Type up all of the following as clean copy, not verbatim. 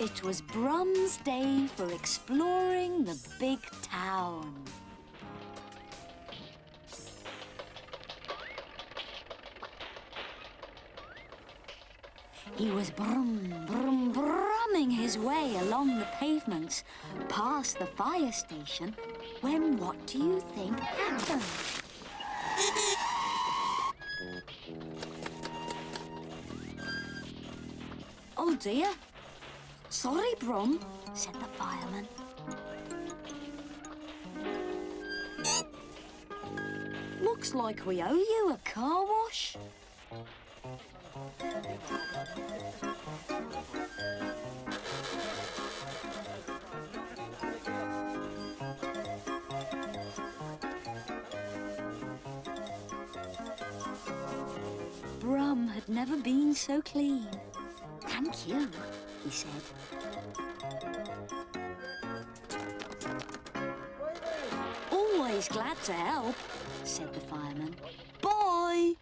It was Brum's day for exploring the big town. He was brumming his way along the pavements, past the fire station, when what do you think happened? Oh dear. Sorry, Brum, said the fireman. Looks like we owe you a car wash. Brum had never been so clean. Thank you, he said. Always glad to help, said the fireman. Bye!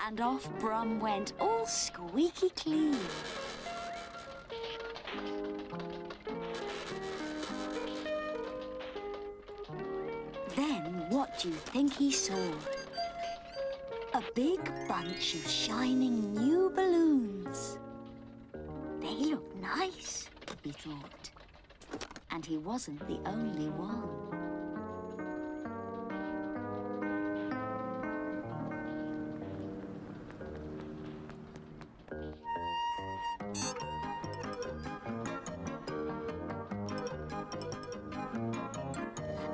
And off Brum went, all squeaky clean. Then what do you think he saw? A big bunch of shining new balloons. They look nice, he thought. And he wasn't the only one.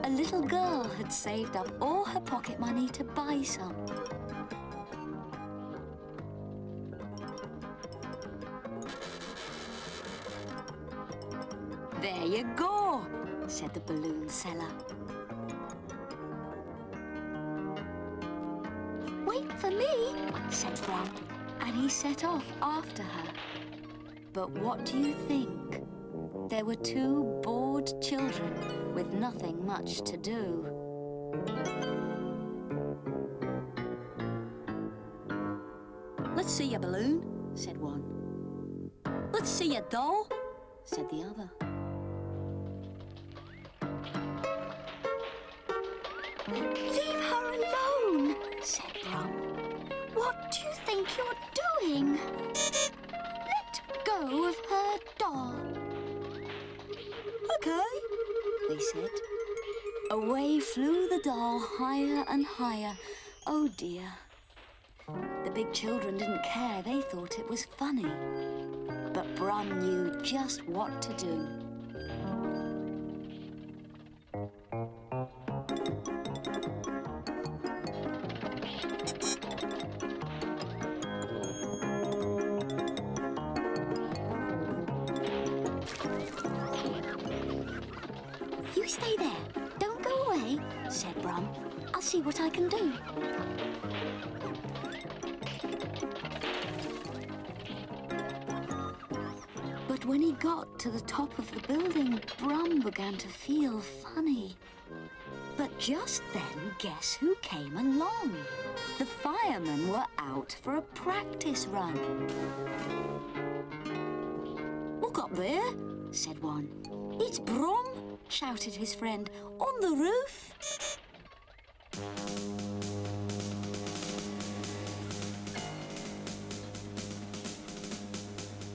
A little girl had saved up all her pocket money to buy some. There you go, said the balloon seller. Wait for me, said Brum, and he set off after her. But what do you think? There were two bored children with nothing much to do. Let's see your balloon, said one. Let's see your doll, said the other. Leave her alone, said Brum. What do you think you're doing? Let go of her doll. OK, they said. Away flew the doll higher and higher. Oh dear. The big children didn't care. They thought it was funny. But Brum knew just what to do. You stay there. Don't go away, said Brum. I'll see what I can do. But when he got to the top of the building, Brum began to feel funny. But just then, guess who came along? The firemen were out for a practice run. Look up there, said one. It's Brum, shouted his friend, on the roof.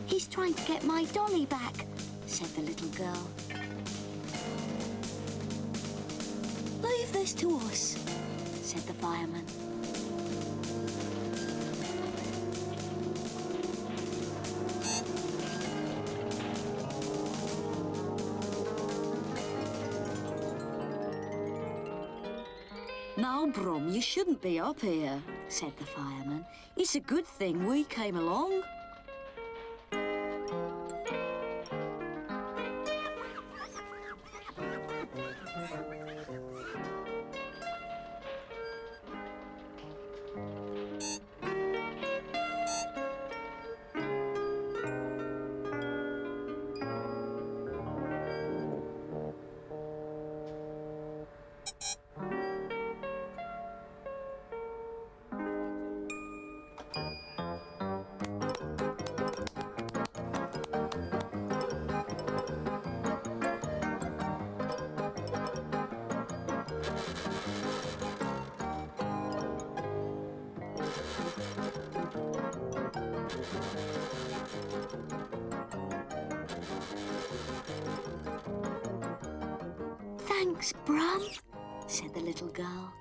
He's trying to get my dolly back, said the little girl. Leave this to us, said the fireman. Now, Brum, you shouldn't be up here, said the fireman. It's a good thing we came along. "Thanks, Brum," said the little girl.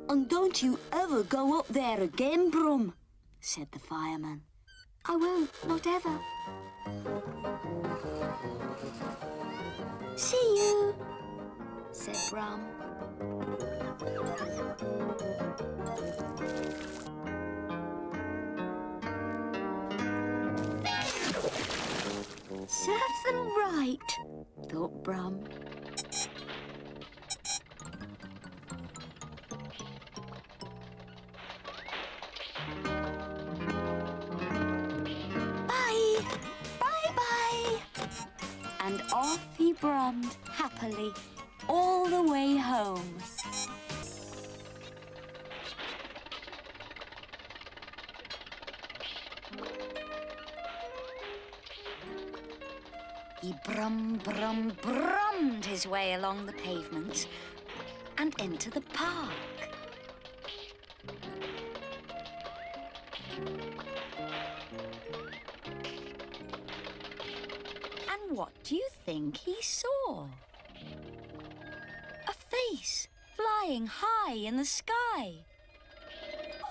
"And don't you ever go up there again, Brum," said the fireman. "I won't, not ever." "See you," said Brum. "Serves them right," thought Brum. "Bye, bye-bye." And off he brummed happily all the way home. He brummed his way along the pavements and into the park. And what do you think he saw? A face flying high in the sky.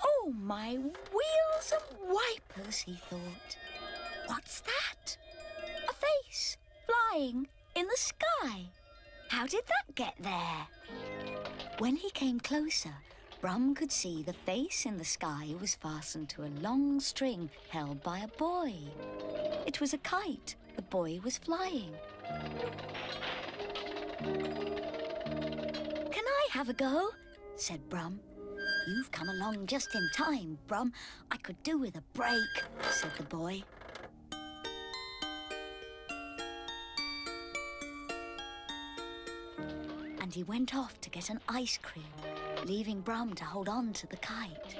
"Oh, my wheels and wipers," he thought. "What's that? A face flying in the sky. How did that get there?" When he came closer, Brum could see the face in the sky was fastened to a long string held by a boy. It was a kite the boy was flying. "Can I have a go?" said Brum. "You've come along just in time, Brum. I could do with a break," said the boy. And he went off to get an ice cream, leaving Brum to hold on to the kite.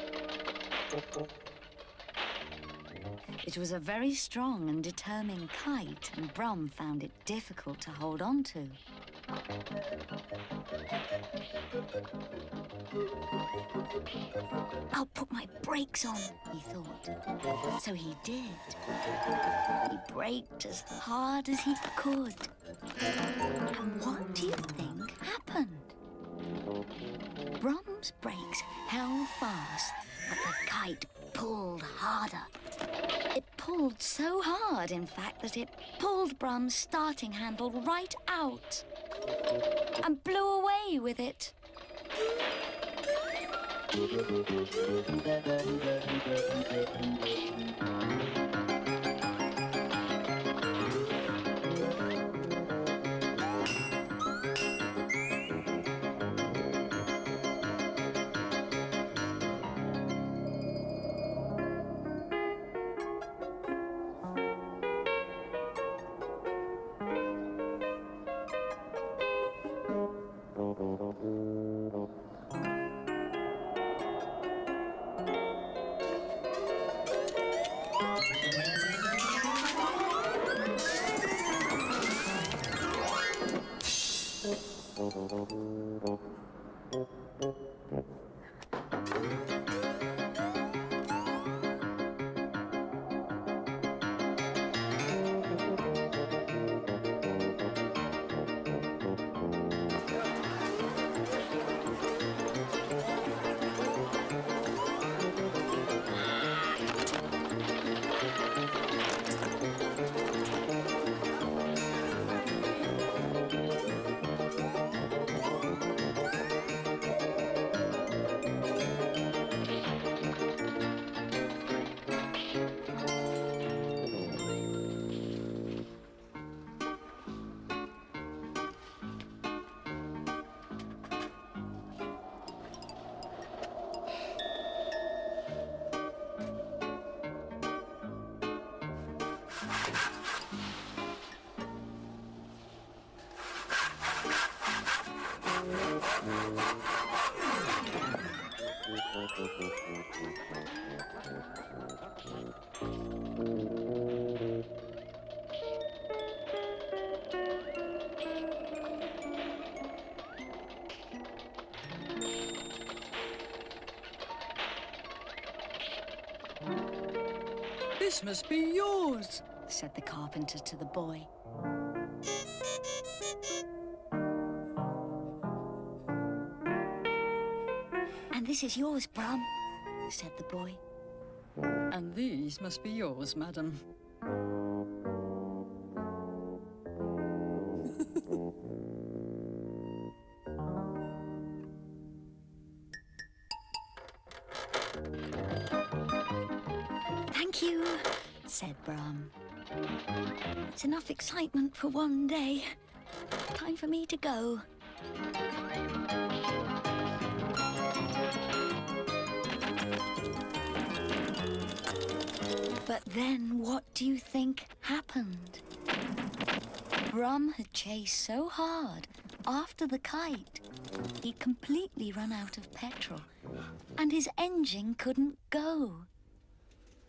It was a very strong and determined kite, and Brum found it difficult to hold on to. "I'll put my brakes on," he thought. So he did. He braked as hard as he could. And what do you think happened? Brum's brakes held fast, but the kite pulled harder. It pulled so hard, in fact, that it pulled Brum's starting handle right out and blew away with it. This must be yours, said the carpenter to the boy. And this is yours, Brum, said the boy. And these must be yours, madam. Thank you, said Brum. It's enough excitement for one day. Time for me to go. But then what do you think happened? Brum had chased so hard after the kite, he'd completely run out of petrol, and his engine couldn't go.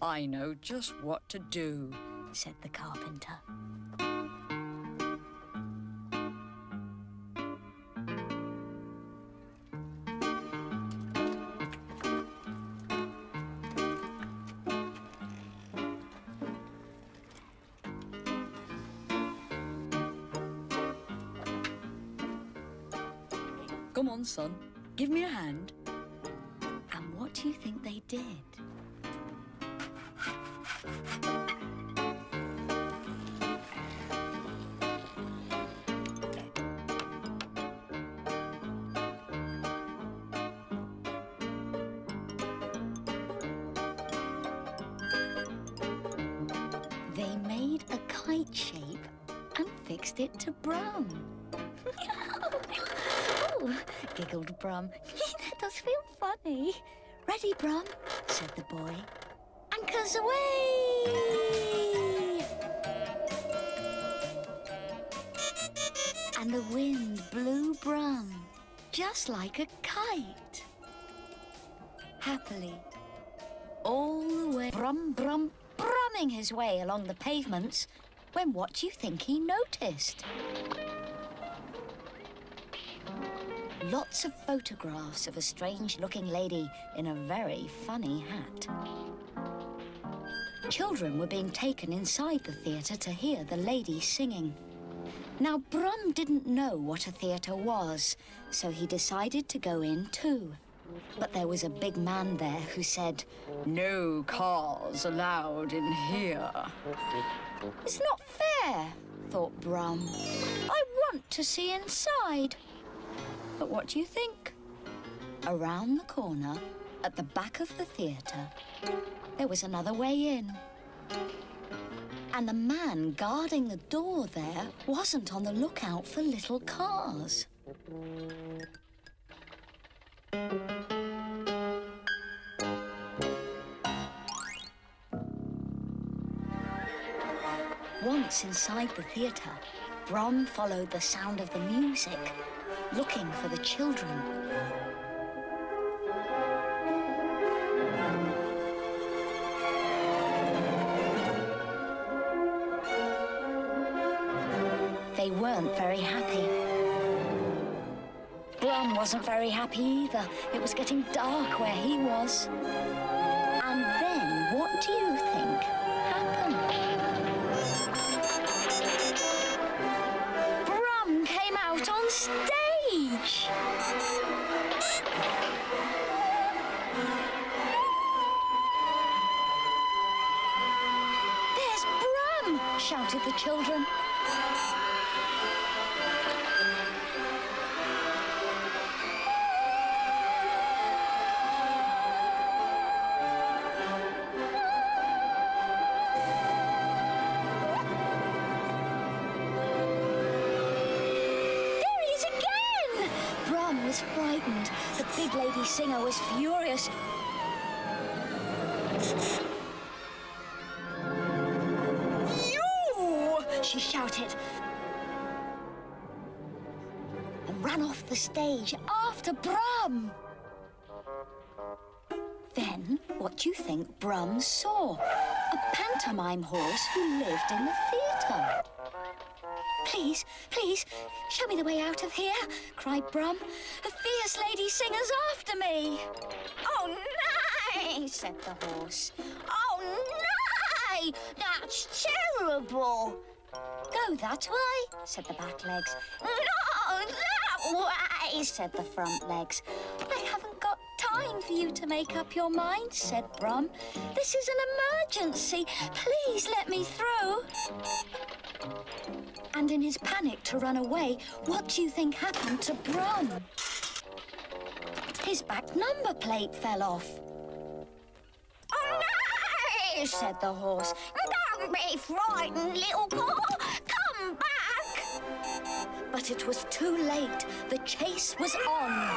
I know just what to do, said the carpenter. Come on, son. Give me a hand. And what do you think they did? They made a kite shape and fixed it to Brum. Oh, giggled Brum. That does feel funny. Ready, Brum, said the boy. Anchors away! And the wind blew Brum, just like a kite. Happily, all the way, Brum, Brum, brumming his way along the pavements, when what do you think he noticed? Lots of photographs of a strange-looking lady in a very funny hat. Children were being taken inside the theatre to hear the lady singing. Now, Brum didn't know what a theatre was, so he decided to go in too. But there was a big man there who said, No cars allowed in here. It's not fair, thought Brum. I want to see inside. But what do you think? Around the corner, at the back of the theatre, there was another way in. And the man guarding the door there wasn't on the lookout for little cars. Once inside the theatre, Brum followed the sound of the music, looking for the children. They weren't very happy. Brum wasn't very happy either. It was getting dark where he was. And then, what do you think happened? Brum came out on stage! There's Brum! Shouted the children. Was frightened. The big lady singer was furious. You! She shouted. And ran off the stage after Brum. Then, what do you think Brum saw? A pantomime horse who lived in the theatre. Please, please, show me the way out of here, cried Brum. The fierce lady singer's after me. Oh, no, said the horse. Oh, way! That's terrible! Go that way, said the back legs. No, that way! Said the front legs. I haven't got time for you to make up your mind, said Brum. This is an emergency. Please let me through. And in his panic to run away, what do you think happened to Brum? His back number plate fell off. Oh, no! Said the horse. Don't be frightened, little girl. Come back! But it was too late. The chase was on.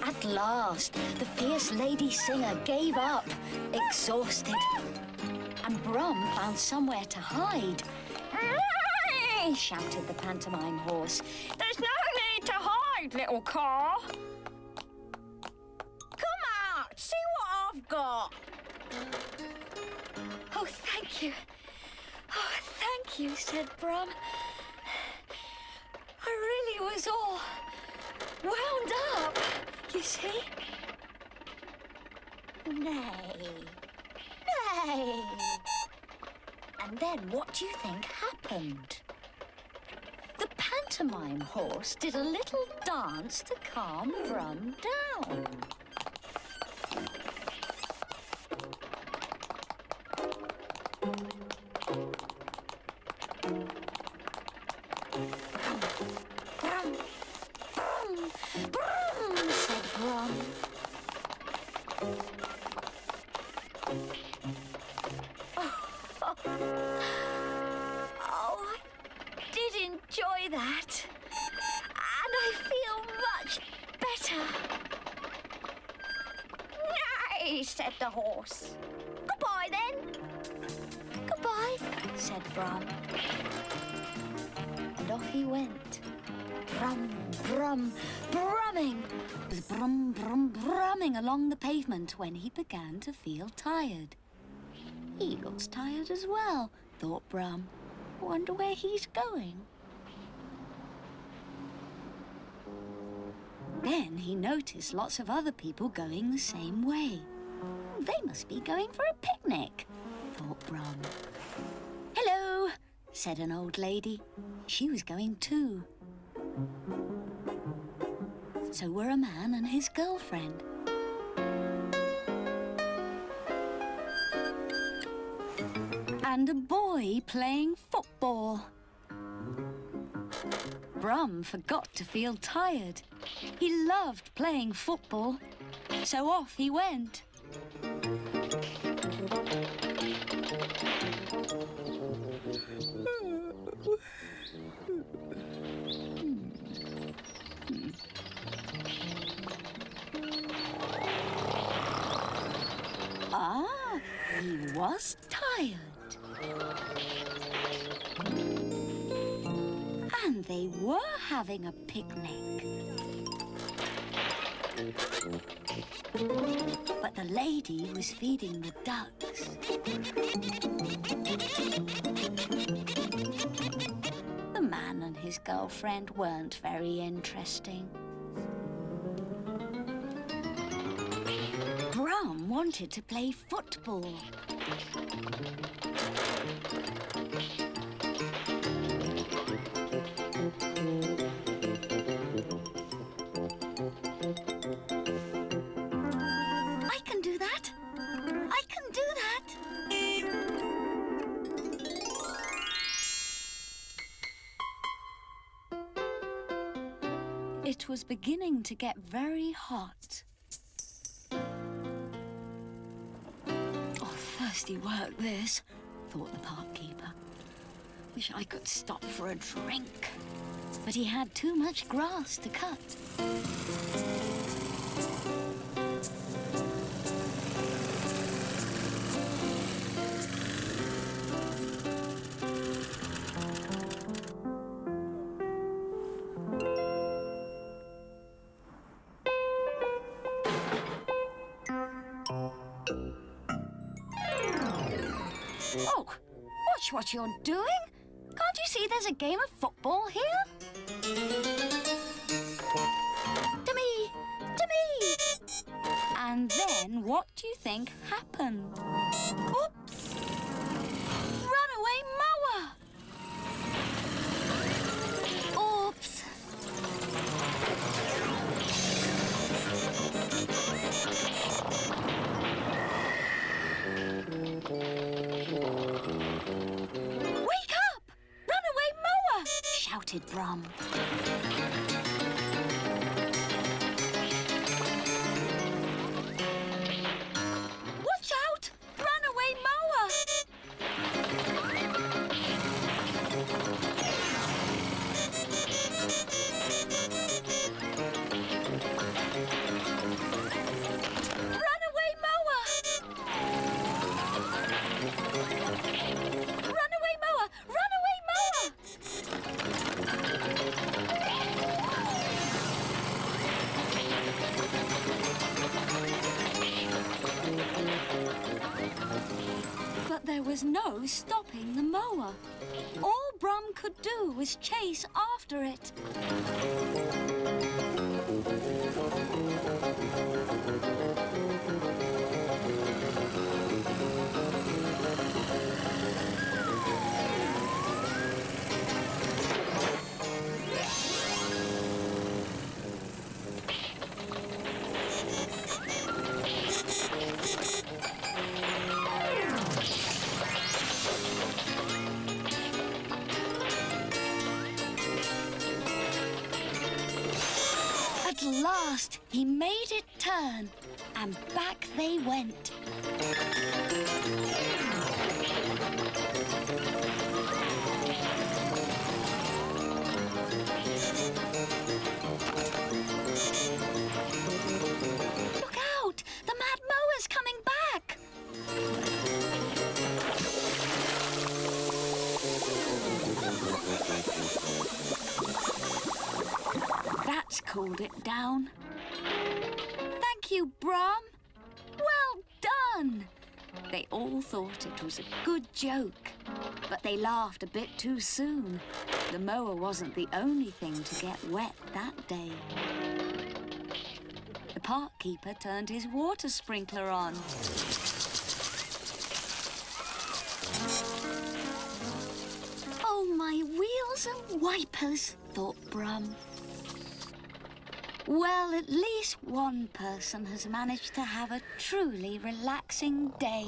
At last, the fierce lady singer gave up, exhausted. And Brum found somewhere to hide. Shouted the pantomime horse. There's no need to hide, little car. Come out, see what I've got. Oh, thank you. Oh, thank you, said Brum. I really was all wound up, you see. Nay. Nay. And then what do you think happened? The pantomime horse did a little dance to calm Brum down. Brum, Brum, Brum, said Brum. Oh, I did enjoy that. And I feel much better. Nay, said the horse. Goodbye, then. Goodbye, said Brum. And off he went. Brum, brum, brumming. With brum, brum, brumming along the pavement when he began to feel tired. He looks tired as well, thought Brum. Wonder where he's going. Then he noticed lots of other people going the same way. They must be going for a picnic, thought Brum. Hello, said an old lady. She was going too. So were a man and his girlfriend. And a boy playing football. Brum forgot to feel tired. He loved playing football, so off he went. Ah, he was tired. And they were having a picnic. But the lady was feeding the ducks. The man and his girlfriend weren't very interesting. Brum wanted to play football. I can do that. I can do that. It was beginning to get very hot. Oh, thirsty work this, thought the park keeper. Wish I could stop for a drink. But he had too much grass to cut. Oh, watch what you're doing. Can't you see there's a game of football here? To me! To me! And then what do you think happened? Oops! Runaway mower! Oops! Wake up! Runaway mower! Shouted Brum. Watch out! Runaway mower! Runaway mower! Runaway mower! Runaway mower! But there was no stopping the mower. All Brum could do was chase after it. At last, he made it turn, and back they went. Look out! The mad mower's coming back! That's cooled it down. Thank you, Brum. Well done. They all thought it was a good joke, but they laughed a bit too soon. The mower wasn't the only thing to get wet that day. The park keeper turned his water sprinkler on. Oh, my wheels and wipers, thought Brum. Well, at least one person has managed to have a truly relaxing day.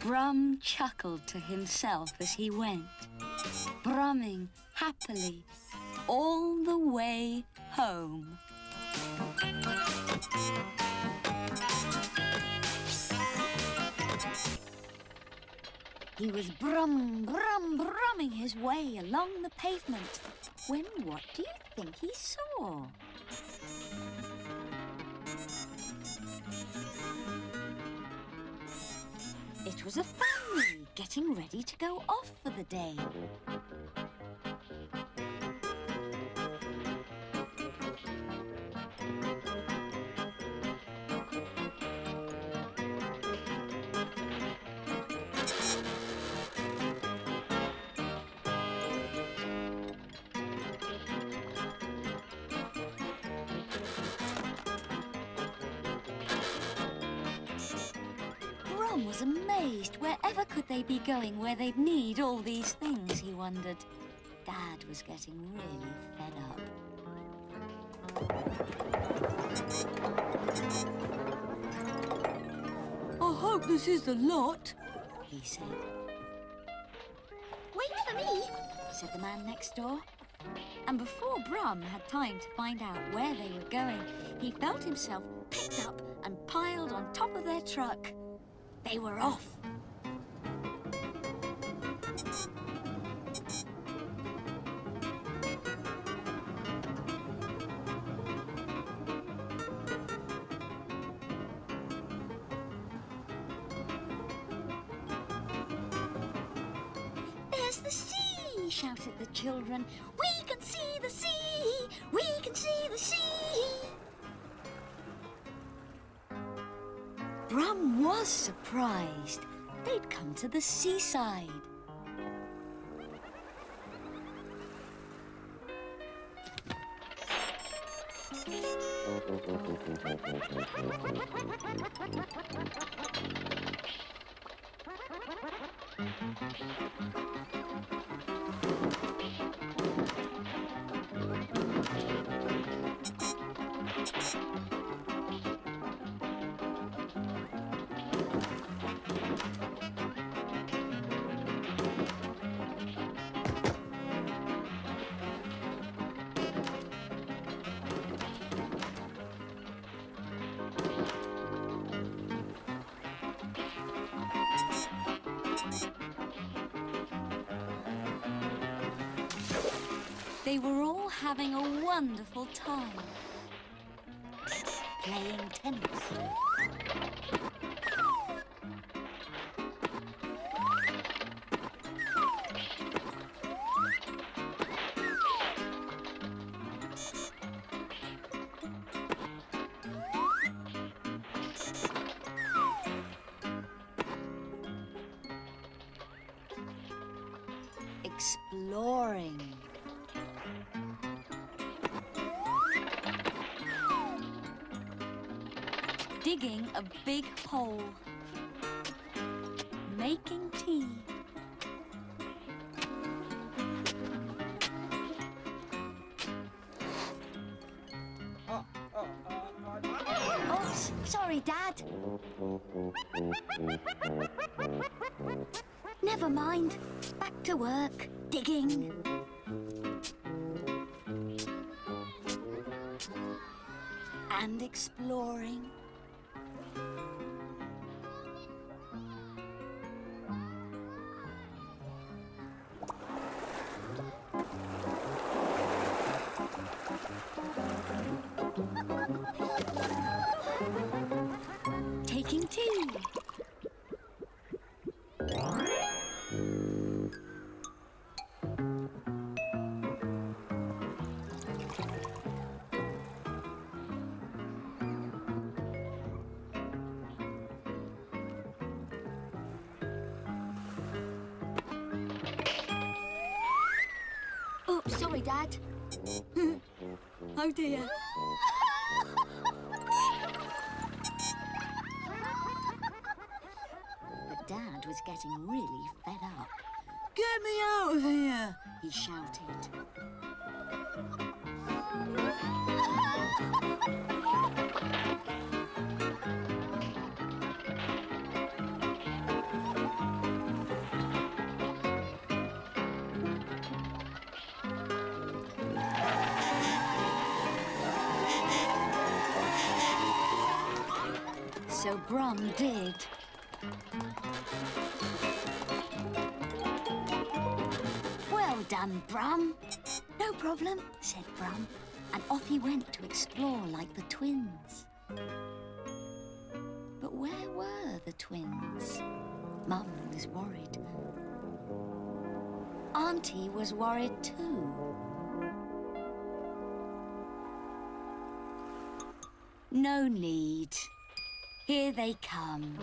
Brum chuckled to himself as he went, brumming happily all the way home. He was brumming his way along the pavement when what do you think he saw? It was a family getting ready to go off for the day. Brum was amazed. Wherever could they be going where they'd need all these things, he wondered. Dad was getting really fed up. I hope this is the lot, he said. Wait for me. Said the man next door. And before Brum had time to find out where they were going, he felt himself picked up and piled on top of their truck. They were off. There's the sea, shouted the children. We can see the sea. We can see the sea. Brum was surprised. They'd come to the seaside. They were all having a wonderful time. Playing tennis. Exploring. Digging a big hole. Making tea. Oops, sorry, Dad. Never mind. Back to work, digging. And exploring. Taking tea. Oops, sorry, Dad. Oh dear. But Dad was getting really fed up. Get me out of here, he shouted. So Brum did. Well done, Brum. No problem, said Brum, and off he went to explore like the twins. But where were the twins? Mum was worried. Auntie was worried too. No need. Here they come.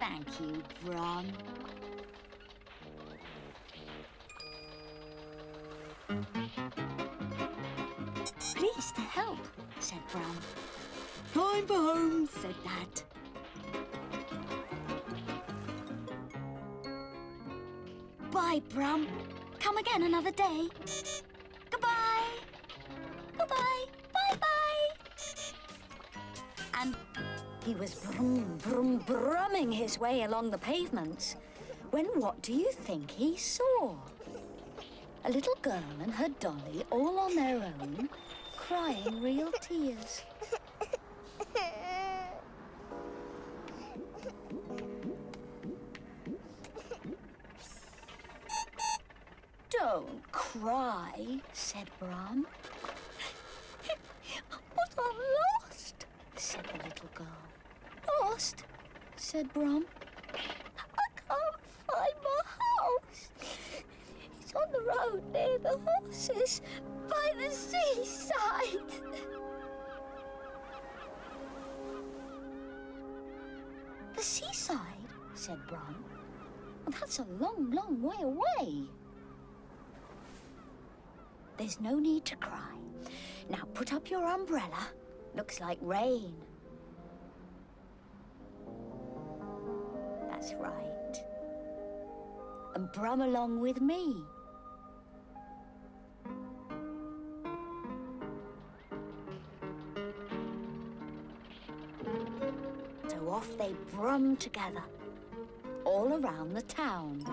Thank you, Brum. to help, said Brum. Time for home, said Dad. Bye, Brum. Come again another day. Goodbye. Goodbye. Bye-bye. And he was brumming his way along the pavements when what do you think he saw? A little girl and her dolly all on their own, crying real tears. Don't cry, said Brum. But I'm lost, said the little girl. Lost, said Brum. I can't find my house. It's on the road near the horses, by the seaside. The seaside, said Brum. Well, that's a long, long way away. There's no need to cry. Now put up your umbrella. Looks like rain. That's right. And brum along with me. So off they brum together, all around the town.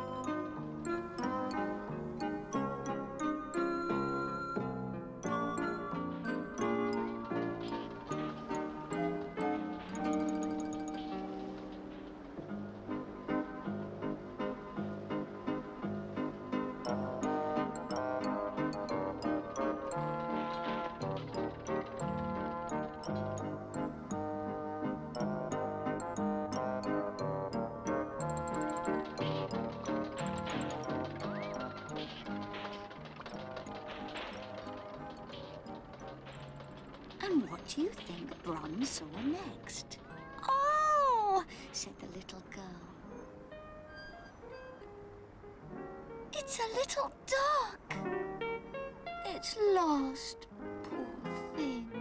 And what do you think Brum saw next? Oh, said the little girl. It's a little duck. It's lost, poor thing.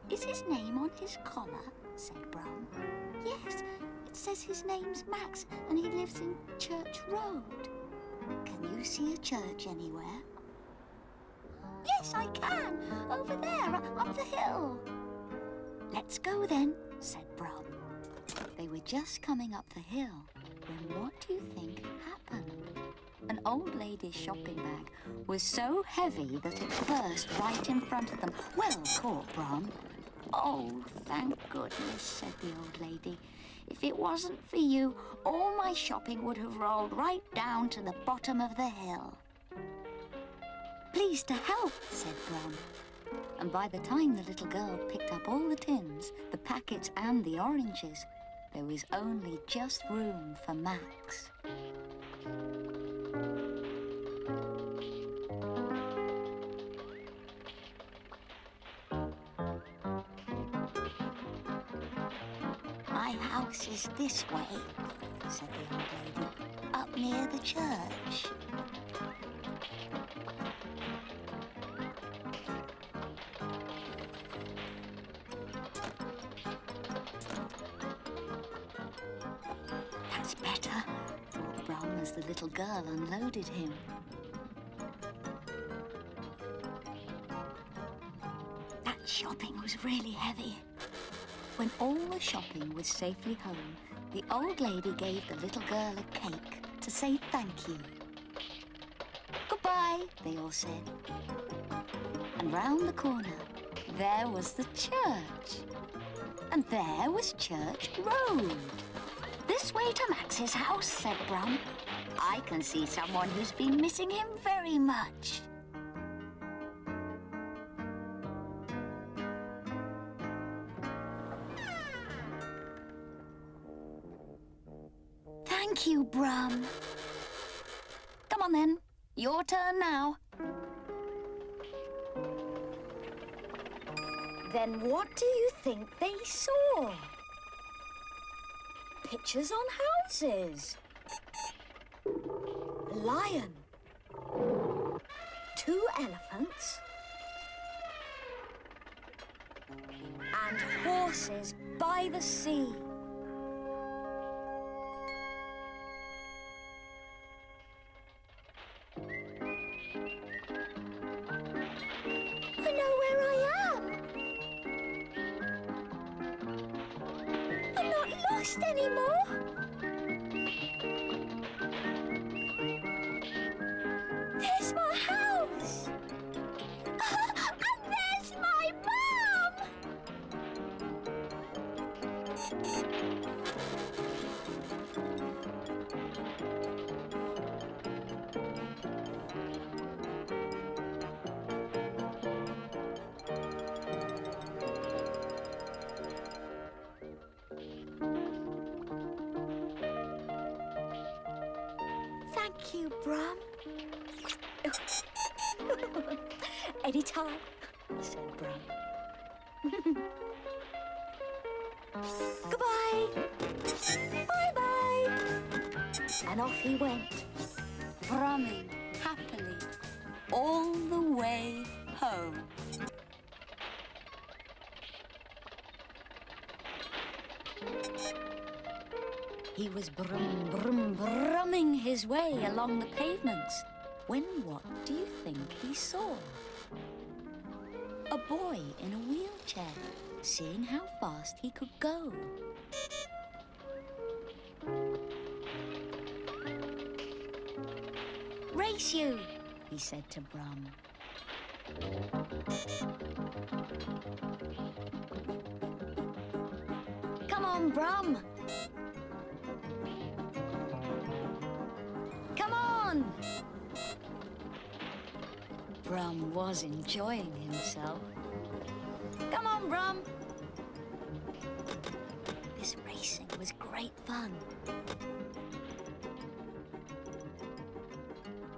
Is his name on his collar? Said Brum. Yes, it says his name's Max and he lives in Church Road. Can you see a church anywhere? Yes, I can. Over there, up the hill. Let's go then, said Brum. They were just coming up the hill when what do you think happened? An old lady's shopping bag was so heavy that it burst right in front of them. Well caught, Brum. Oh, thank goodness, said the old lady. If it wasn't for you, all my shopping would have rolled right down to the bottom of the hill. Pleased to help, said Brum. And by the time the little girl picked up all the tins, the packets and the oranges, there was only just room for Max. My house is this way, said the old lady, up near the church. That's better, thought Brum as the little girl unloaded him. That shopping was really heavy. When all the shopping was safely home, the old lady gave the little girl a cake to say thank you. Goodbye, they all said. And round the corner, there was the church. And there was Church Road. This way to Max's house, said Brum. I can see someone who's been missing him very much. Thank you, Brum. Come on then, your turn now. Then what do you think they saw? Pictures on houses. A lion. 2 elephants. and horses by the sea. I know where I am. I'm not lost anymore. There's my house. And there's my mum. Thank you, Brum. Anytime, said Brum. Goodbye. Bye-bye. And off he went, brumming happily all the way home. He was brumming his way along the pavements when what do you think he saw? A boy in a wheelchair, seeing how fast he could go. Race you, he said to Brum. Come on, Brum. Come on! Brum was enjoying himself. Come on, Brum! This racing was great fun.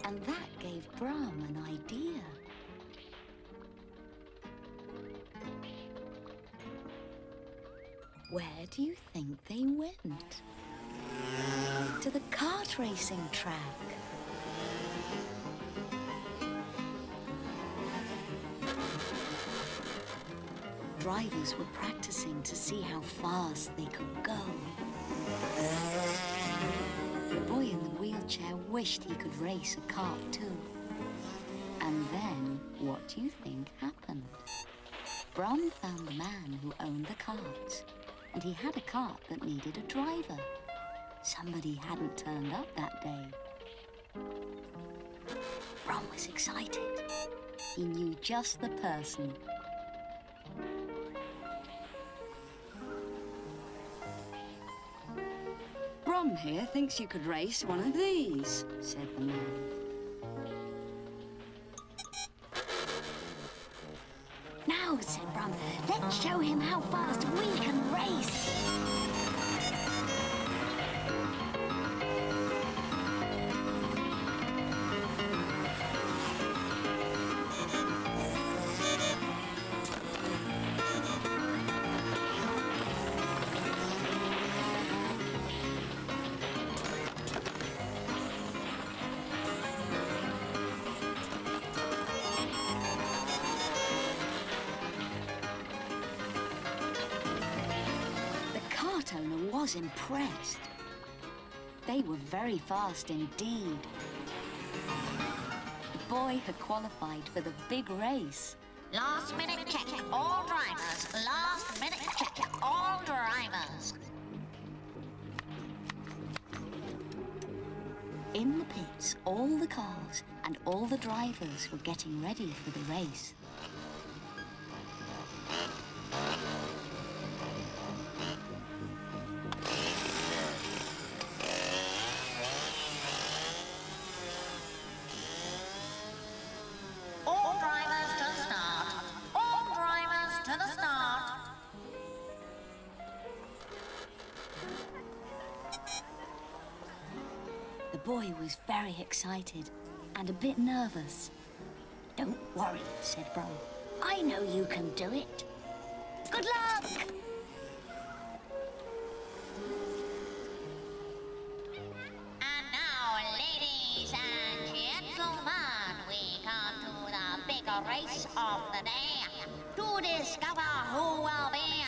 And that gave Brum an idea. Where do you think they went? To the kart racing track. Drivers were practicing to see how fast they could go. The boy in the wheelchair wished he could race a kart too. And then, what do you think happened? Brum found the man who owned the karts, and he had a kart that needed a driver. Somebody hadn't turned up that day. Brum was excited. He knew just the person. Brum here thinks you could race one of these, said the man. Now, said Brum, let's show him how fast we can race. Owner was impressed. They were very fast indeed. The boy had qualified for the big race. Last minute check, all drivers. Last minute check, all drivers. In the pits, all the cars and all the drivers were getting ready for the race. All drivers to the start. All drivers to the start. The boy was very excited and a bit nervous. Don't worry, said Brum. I know you can do it. Good luck! And now, ladies and gentlemen, we come to the big race of the day to discover who will be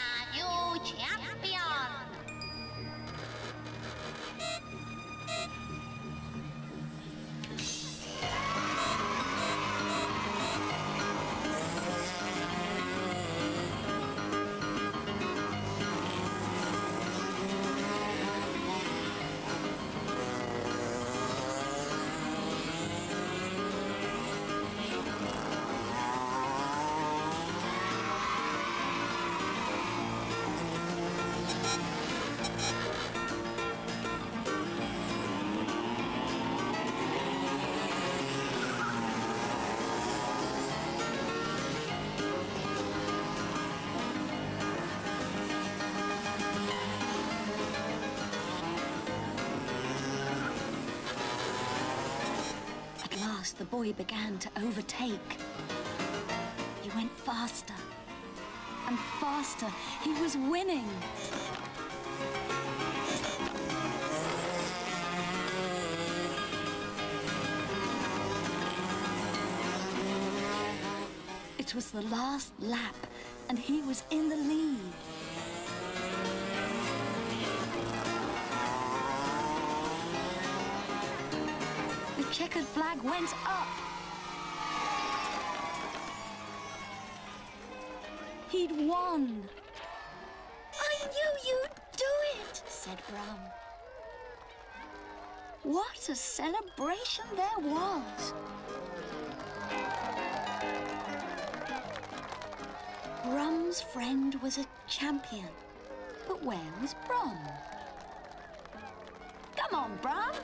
the boy began to overtake. He went faster and faster. He was winning. It was the last lap, and he was in the lead. The checkered flag went up. He'd won. I knew you'd do it, said Brum. What a celebration there was! Brum's friend was a champion, but where was Brum? Come on, Brum!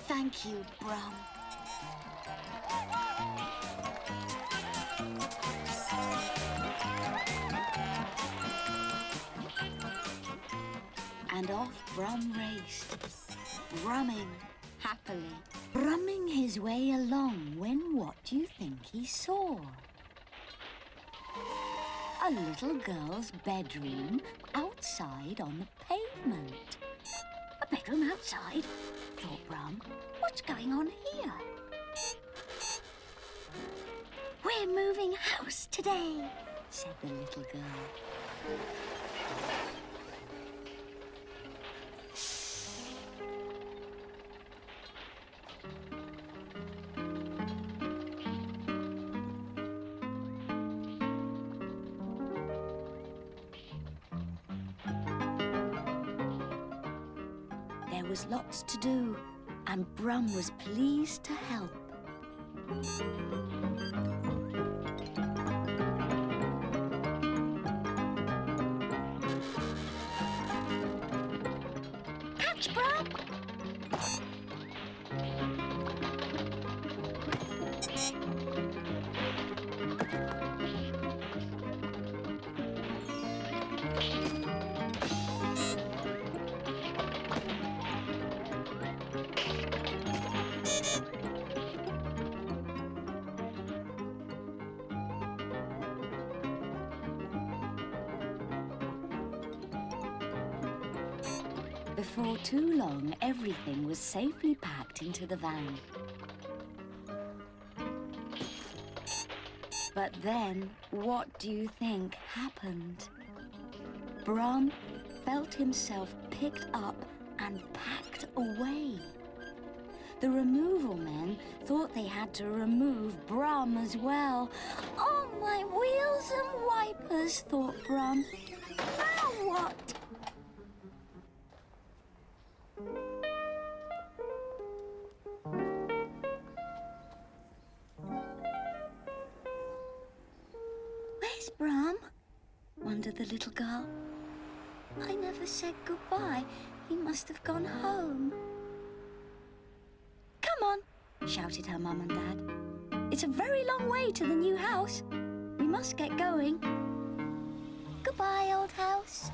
Thank you, Brum. And off Brum raced, brumming happily, brumming his way along when what do you think he saw? A little girl's bedroom outside on the pavement. A bedroom outside? Thought Brum. What's going on here? We're moving house today, said the little girl. There was lots to do, and Brum was pleased to help. Catch, Brum! Before too long, everything was safely packed into the van. But then, what do you think happened? Brum felt himself picked up and packed away. The removal men thought they had to remove Brum as well. Oh, my wheels and wipers, thought Brum. Now what? Where's Brum? Wondered the little girl. I never said goodbye. He must have gone home. Come on, shouted her mum and dad. It's a very long way to the new house. We must get going. Goodbye, old house.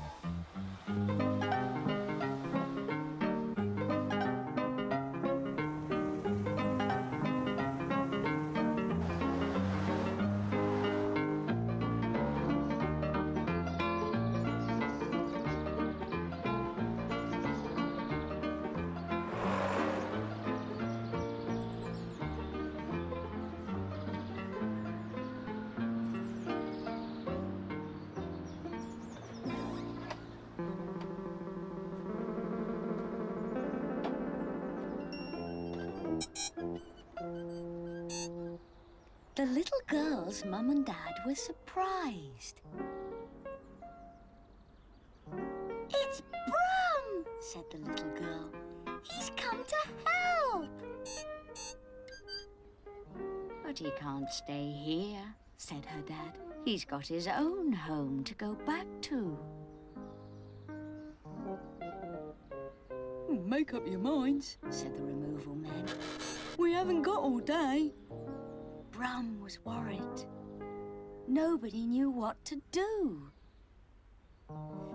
The little girl's mum and dad were surprised. It's Brum, said the little girl. He's come to help. But he can't stay here, said her dad. He's got his own home to go back to. Make up your minds, said the removal men. We haven't got all day. Brum was worried. Nobody knew what to do.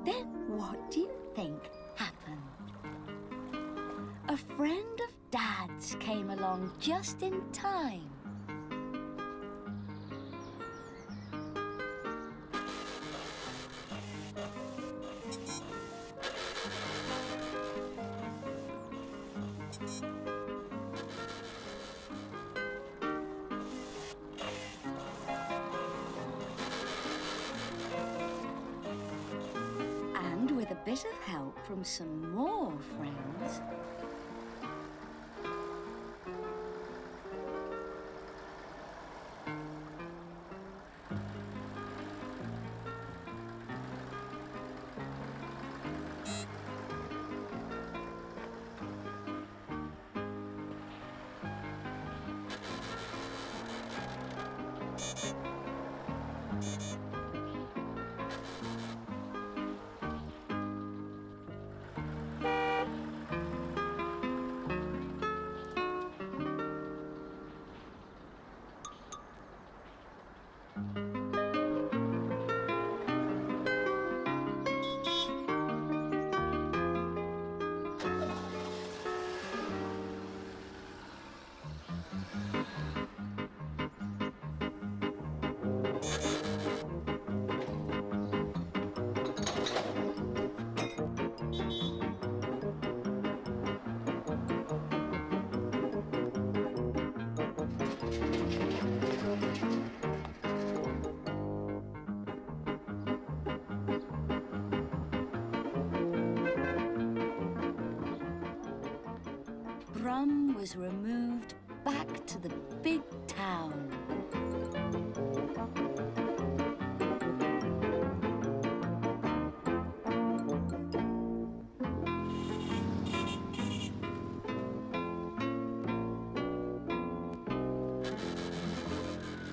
Then what do you think happened? A friend of Dad's came along just in time. And with a bit of help from some more friends, Brum was removed back to the big town.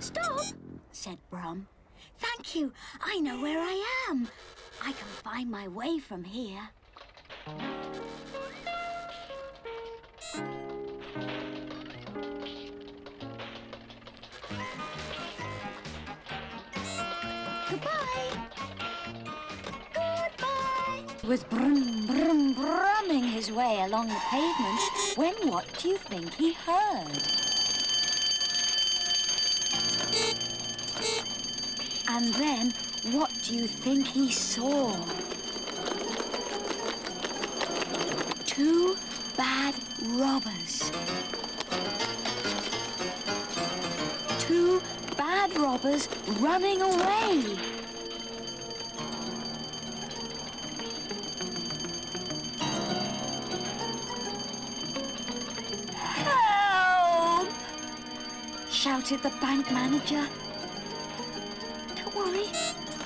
Stop, Said Brum. thank you. I know where I am. I can find my way from here. Goodbye. Goodbye. Was brumming his way along the pavement when what do you think he heard? And then what do you think he saw? Two bad robbers. Two bad robbers running away. Help! Shouted the bank manager. Don't worry,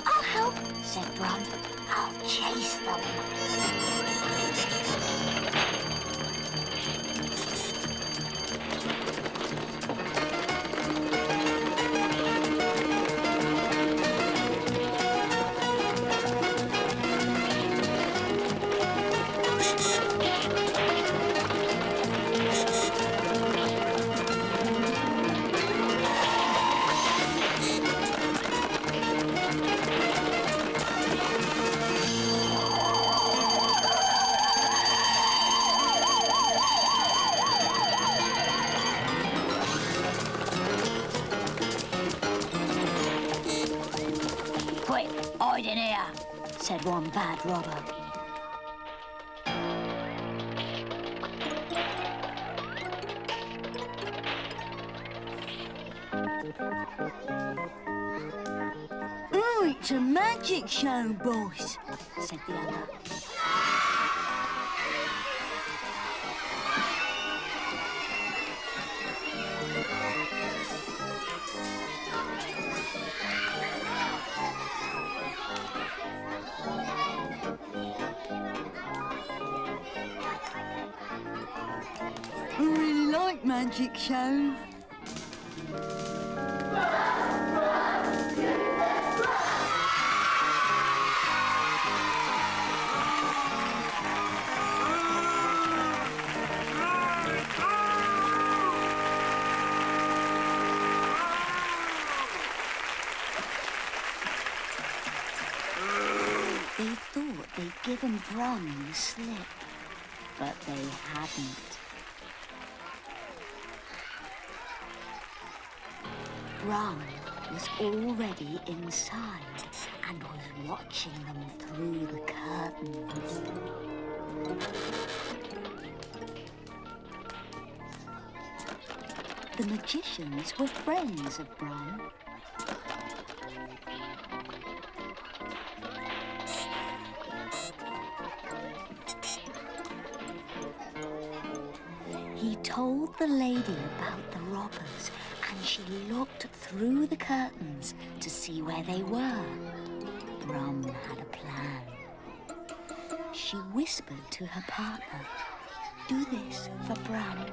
I'll help, said Brum. I'll chase them. Quick, hide in here, said one bad robber. Oh, it's a magic show, boss, said the other. I really like magic shows. Brum slip, but they hadn't. Brum was already inside and was watching them through the curtains. The magicians were friends of Brum. He told the lady about the robbers, and she looked through the curtains to see where they were. Brum had a plan. She whispered to her partner, "Do this for Brum."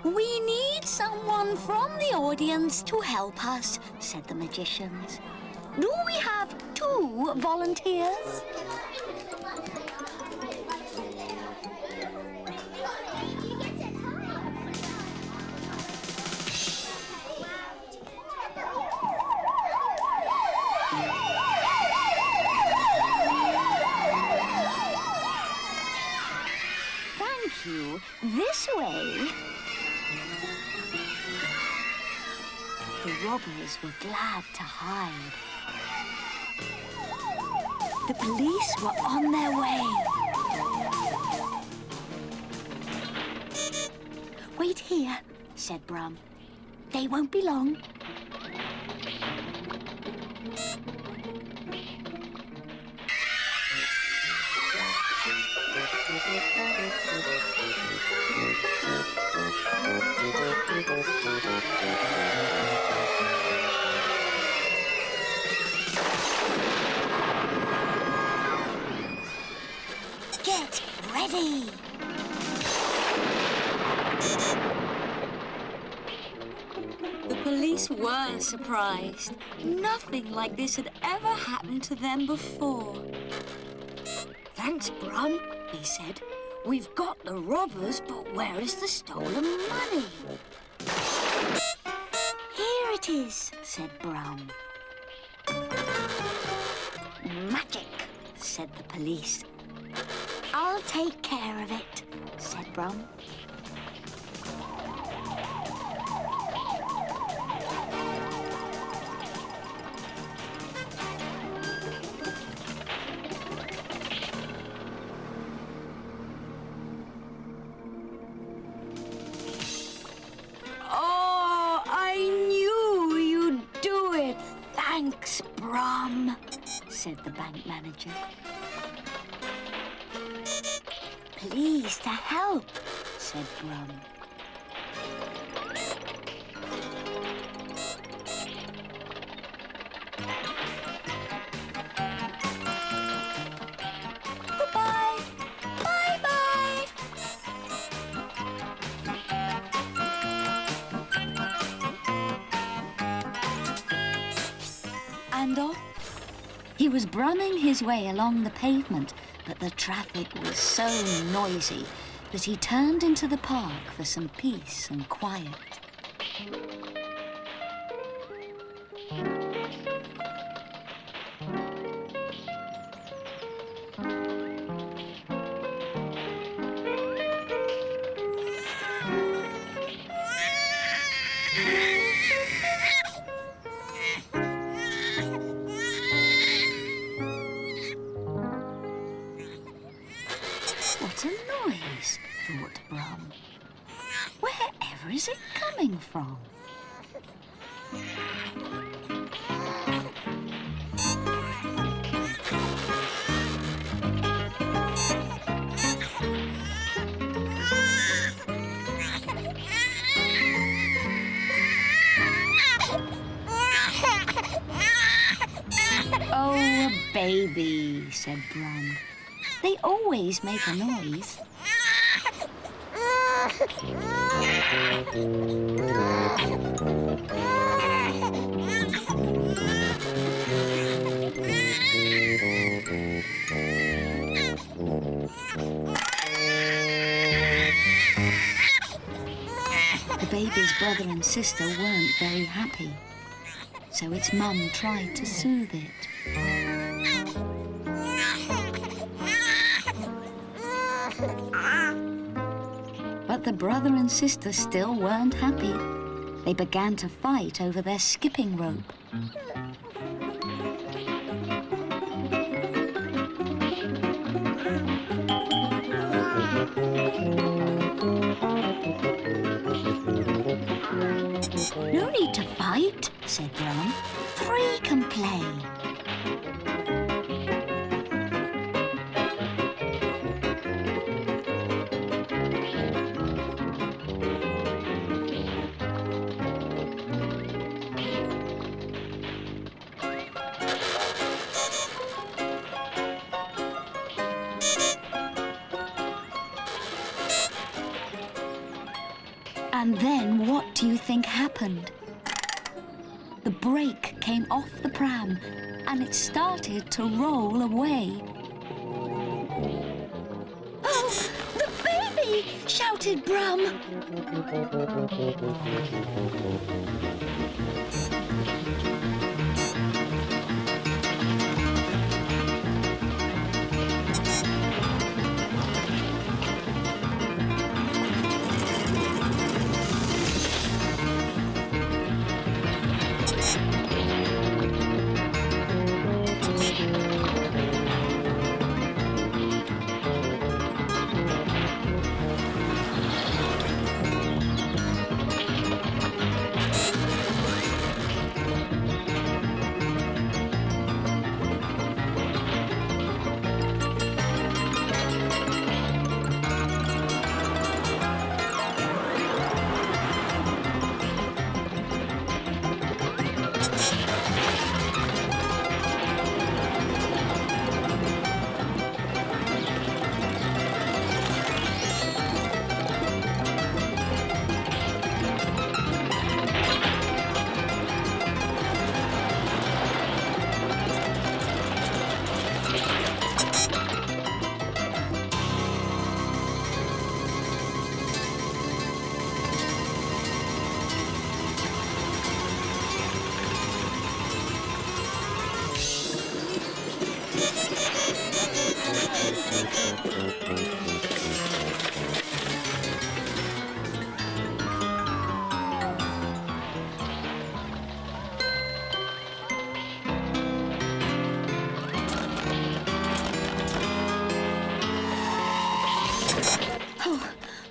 "We need someone from the audience to help us," said the magicians. "Do we have 2 volunteers?" "Thank you. This way." The robbers were glad to hide. The police were on their way. "Wait here," said Brum. "They won't be long." "Get ready!" The police were surprised. Nothing like this had ever happened to them before. "Thanks, Brum," they said. "We've got the robbers, but where is the stolen money?" "Here it is," said Brum. "Magic," said the police. "I'll take care of it," said Brum. "Oh, I knew you'd do it. Thanks, Brum," said the bank manager. "Pleased to help," said Brum. "Goodbye. Bye-bye." And off. He was brumming his way along the pavement, but the traffic was so noisy that he turned into the park for some peace and quiet. What a noise, thought Brum. Wherever is it coming from? "Oh, a baby," said Brum. "They always make a noise." The baby's brother and sister weren't very happy, so its mum tried to soothe it. the brother and sister still weren't happy. They began to fight over their skipping rope. No need to fight, said Brum. Three can play. And then what do you think happened? The brake came off the pram and it started to roll away. Oh, the baby! Shouted Brum.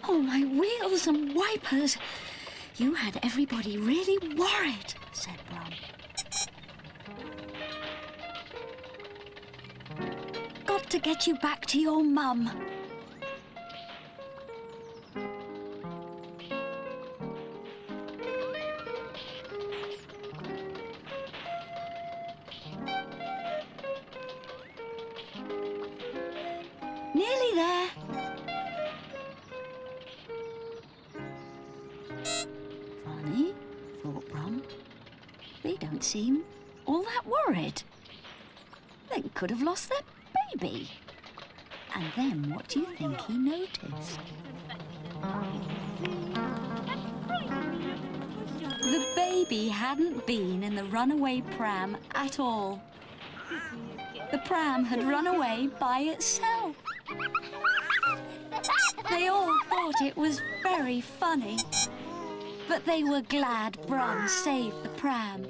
Oh, my wheels and wipers. You had everybody really worried, said Brum. Got to get you back to your mum. Nearly there. Funny, thought Brum. They don't seem all that worried. They could have lost their baby. And then what do you think he noticed? The baby hadn't been in the runaway pram at all. The pram had run away by itself. They all thought it was very funny, but they were glad Brum saved the pram,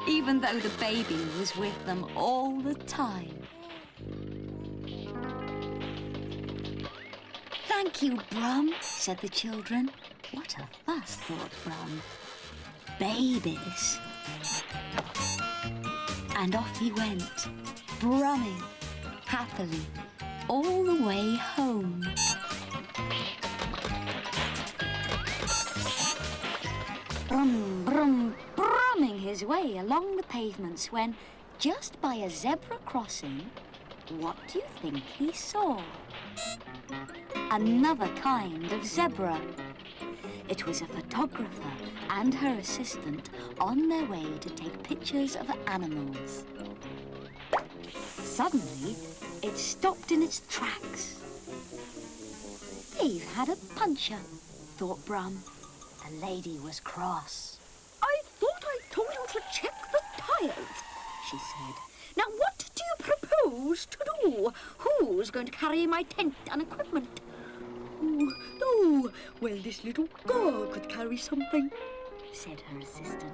even though the baby was with them all the time. Thank you, Brum, said the children. What a fuss, thought Brum. Babies. And off he went, brumming happily all the way home. Brum, brum, brumming his way along the pavements when, just by a zebra crossing, what do you think he saw? Another kind of zebra. It was a photographer and her assistant on their way to take pictures of animals. Suddenly, it stopped in its tracks. They've had a puncher, thought Brum. The lady was cross. I thought I told you to check the tyres, she said. Now what do you propose to do? Who's going to carry my tent and equipment? Oh, well, this little girl could carry something, said her assistant.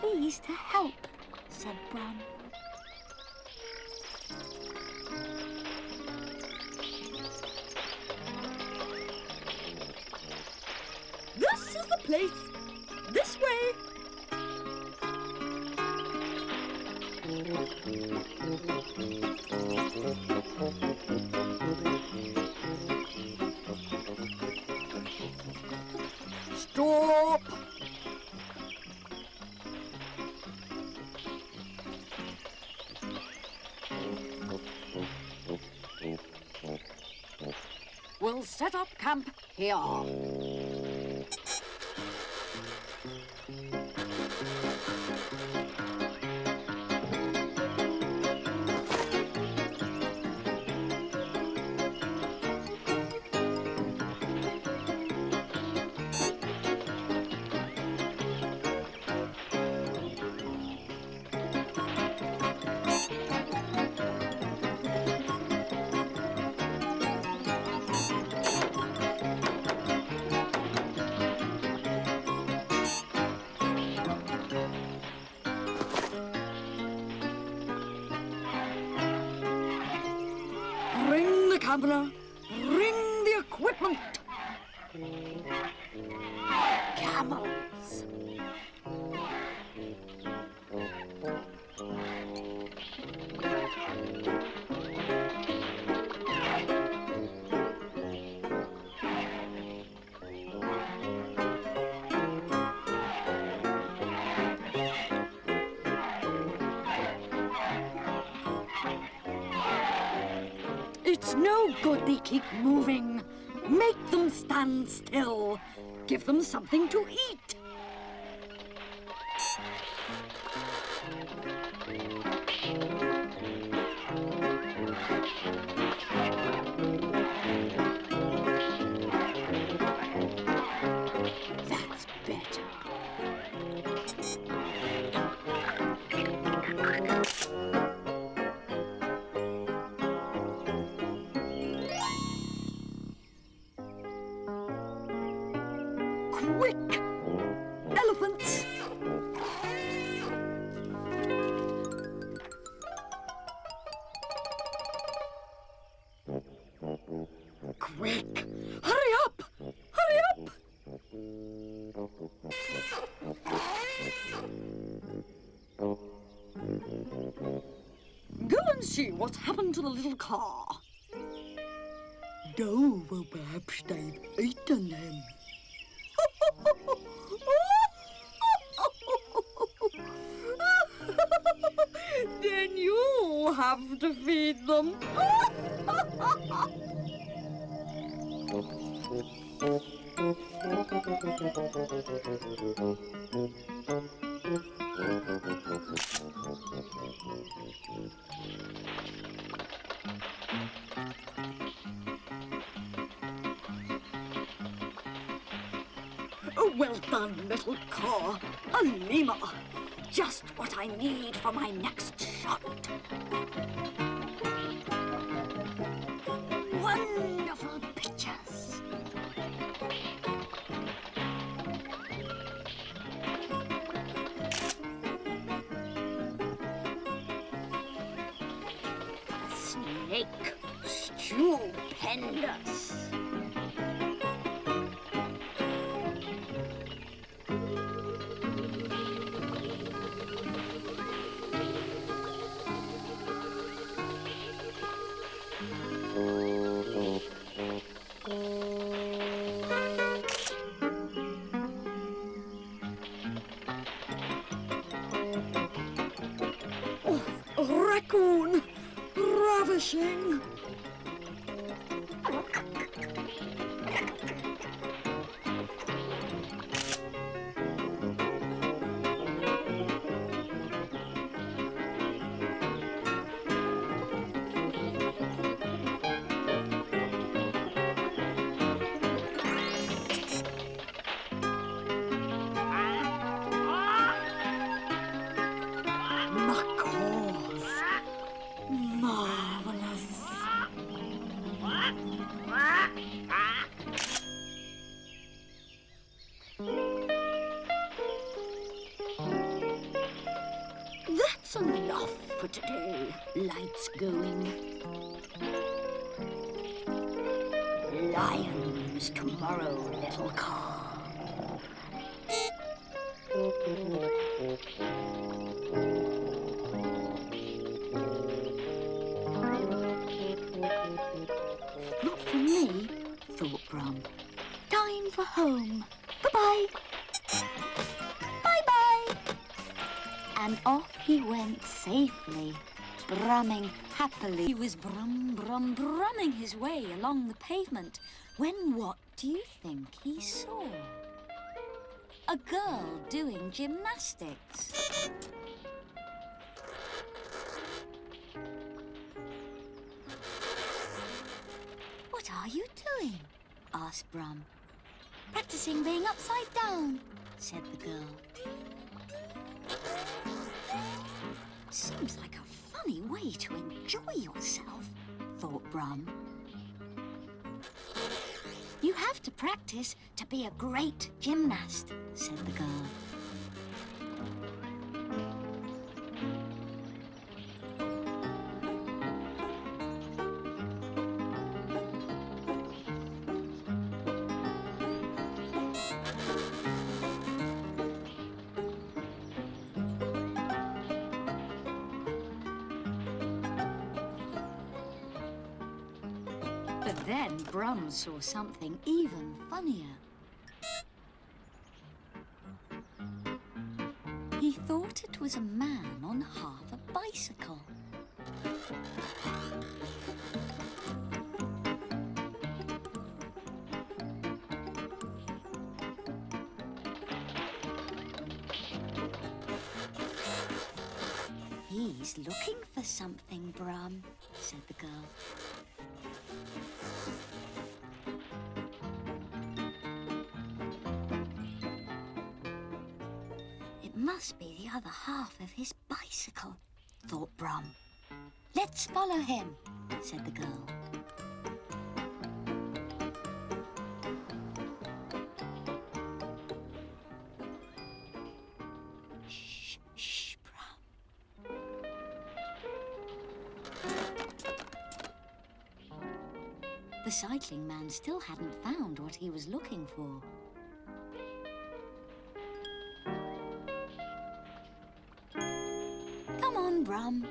Pleased to help, said Brum. This is the place. This way. Stop! We'll set up camp here. Bring the camera. Bring the equipment. Camels. It's no good they keep moving. Make them stand still. Give them something to eat. That's better. Quick! Elephants! Quick! Hurry up! Hurry up! Go and see what's happened to the little car. Oh, well, perhaps they've eaten him. Then you have to feed them. Oh, well done, little car. A lemur. Just what I need for my next shot. Wonderful pictures. A snake. Stupendous. Oh, a raccoon. Ravishing. Macaws. Marvelous. That's enough for today. Lights going. Lions tomorrow, little car. Not for me, thought Brum. Time for home. Bye-bye. Bye-bye. And off he went safely, brumming happily. He was brumming his way along the pavement when what do you think he saw? A girl doing gymnastics. What are you doing? Asked Brum. Practicing being upside down, said the girl. Seems like a funny way to enjoy yourself, thought Brum. You have to practice to be a great gymnast, said the girl. But then Brum saw something even funnier. He thought it was a man on half a bicycle. He's looking for something, Brum, said the girl. It must be the other half of his bicycle, thought Brum. Let's follow him, said the girl. Shh, shh, Brum. The cycling man still hadn't found what he was looking for. Come on, Brum.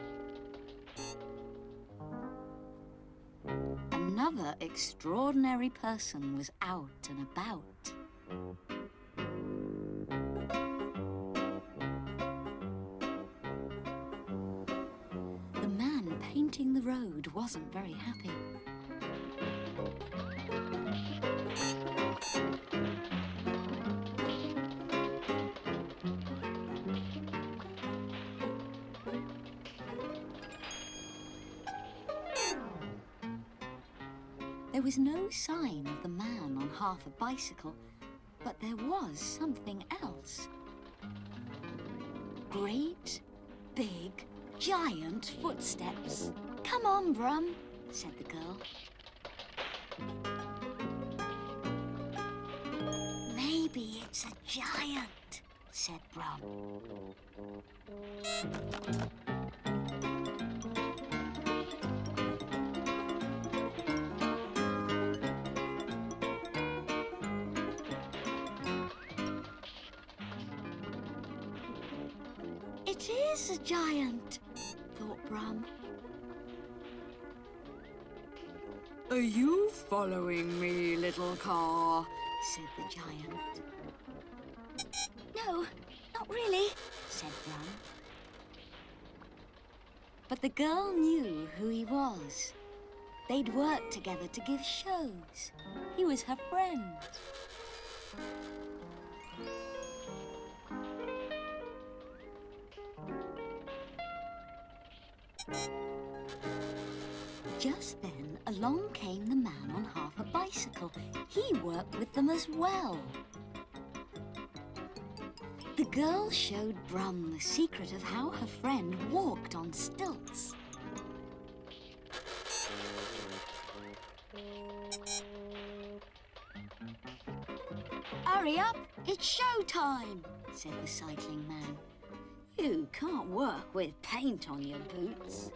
Another extraordinary person was out and about. The man painting the road wasn't very happy. There was no sign of the man on half a bicycle, but there was something else. Great, big, giant footsteps. Come on, Brum, said the girl. Maybe it's a giant, said Brum. It is a giant, thought Brum. Are you following me, little car? Said the giant. No, not really, said Brum. But the girl knew who he was. They'd worked together to give shows. He was her friend. Just then, along came the man on half a bicycle. He worked with them as well. The girl showed Brum the secret of how her friend walked on stilts. Hurry up, it's show time, said the cycling man. You can't work with paint on your boots.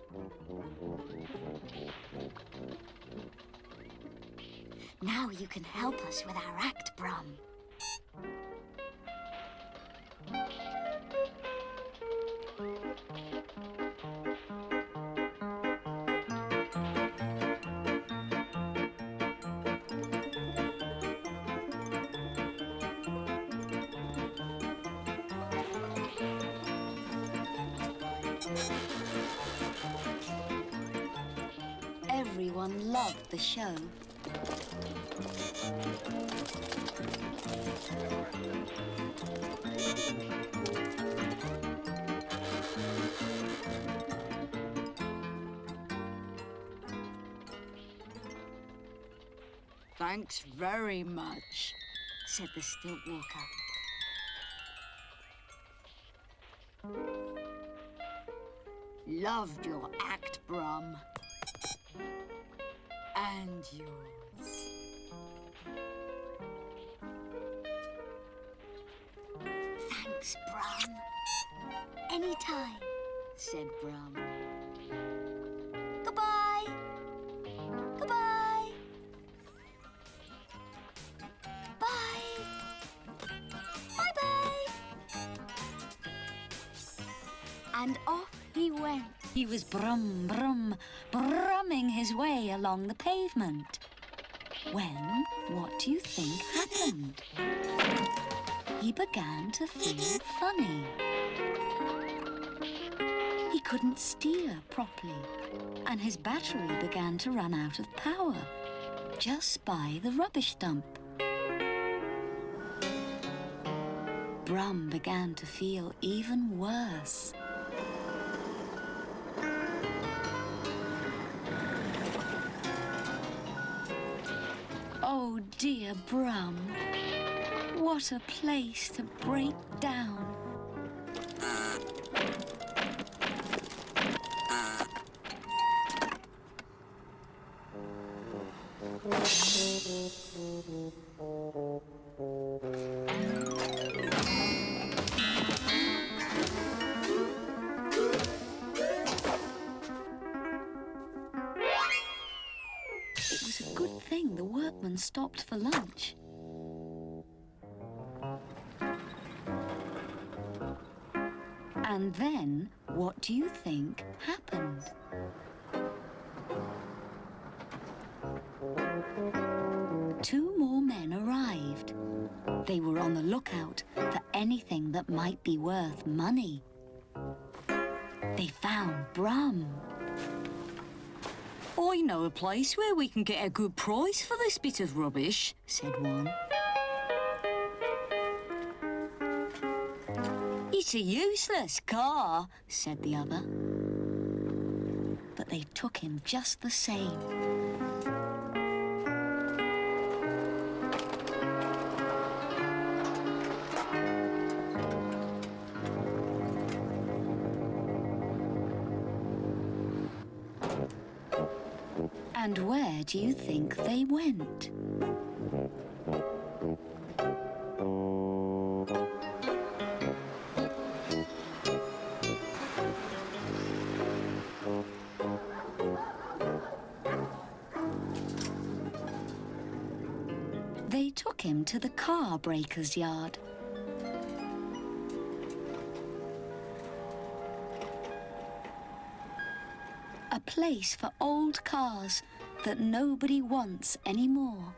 Now you can help us with our act, Brum. Everyone loved the show. Thanks very much, Said the stilt walker. Loved your act, Brum. And yours. Thanks, Brum. Anytime. Said Brum. Goodbye. Goodbye. Bye. Bye-bye. And off he went. He was brumming his way along the pavement. When, what do you think happened? He began to feel funny. He couldn't steer properly, and his battery began to run out of power, just by the rubbish dump. Brum began to feel even worse. Oh dear, Brum. What a place to break down. It was a good thing the workmen stopped for lunch. And then, what do you think happened? Two more men arrived. They were on the lookout for anything that might be worth money. They found Brum. I know a place where we can get a good price for this bit of rubbish, Said one. It's a useless car. Said the other. But they took him just the same. And where do you think they went? They took him to the car breaker's yard. A place for old cars that nobody wants anymore.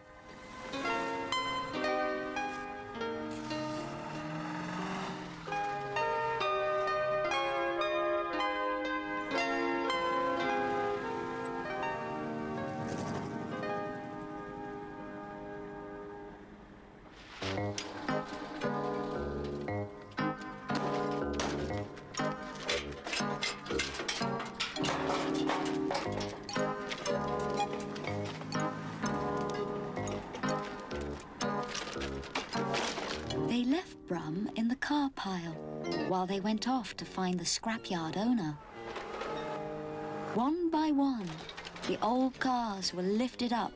They left Brum in the car pile while they went off to find the scrapyard owner. One by one, the old cars were lifted up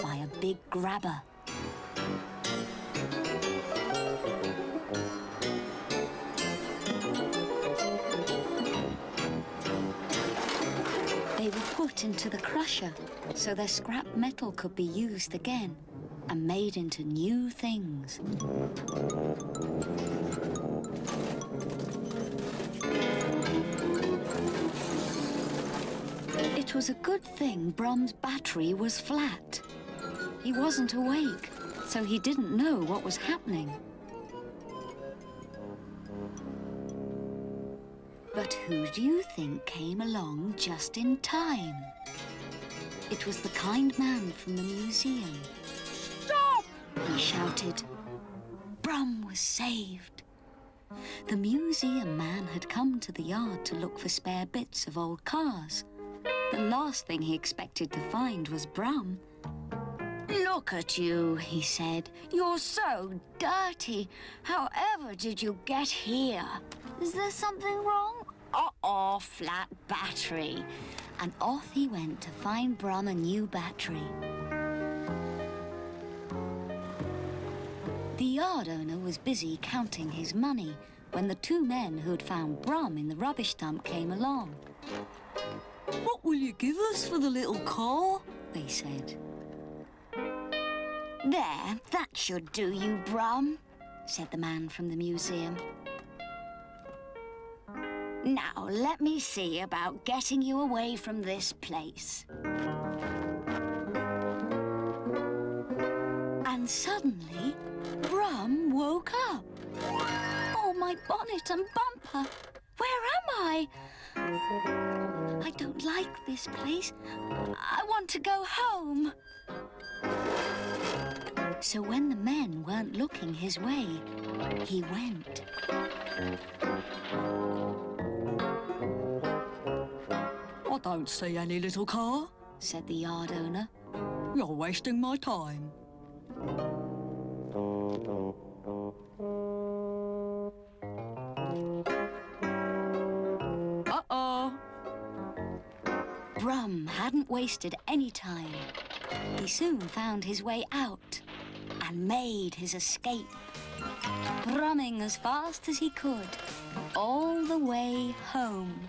by a big grabber. it into the crusher so their scrap metal could be used again and made into new things. It was a good thing Brum's battery was flat. He wasn't awake, so he didn't know what was happening. But who do you think came along just in time? It was the kind man from the museum. Stop! He shouted. Brum was saved. The museum man had come to the yard to look for spare bits of old cars. The last thing he expected to find was Brum. Look at you, he said. You're so dirty. However did you get here? Is there something wrong? Uh-oh, flat battery. And off he went to find Brum a new battery. The yard owner was busy counting his money when the two men who had found Brum in the rubbish dump came along. What will you give us for the little car? They said. There, that should do you, Brum, said the man from the museum. Now, let me see about getting you away from this place. And suddenly, Brum woke up. Oh, my bonnet and bumper! Where am I? I don't like this place. I want to go home. So when the men weren't looking his way, he went. I don't see any little car, Said the yard owner. You're wasting my time. Uh-oh. Brum hadn't wasted any time. He soon found his way out and made his escape, brumming as fast as he could, all the way home.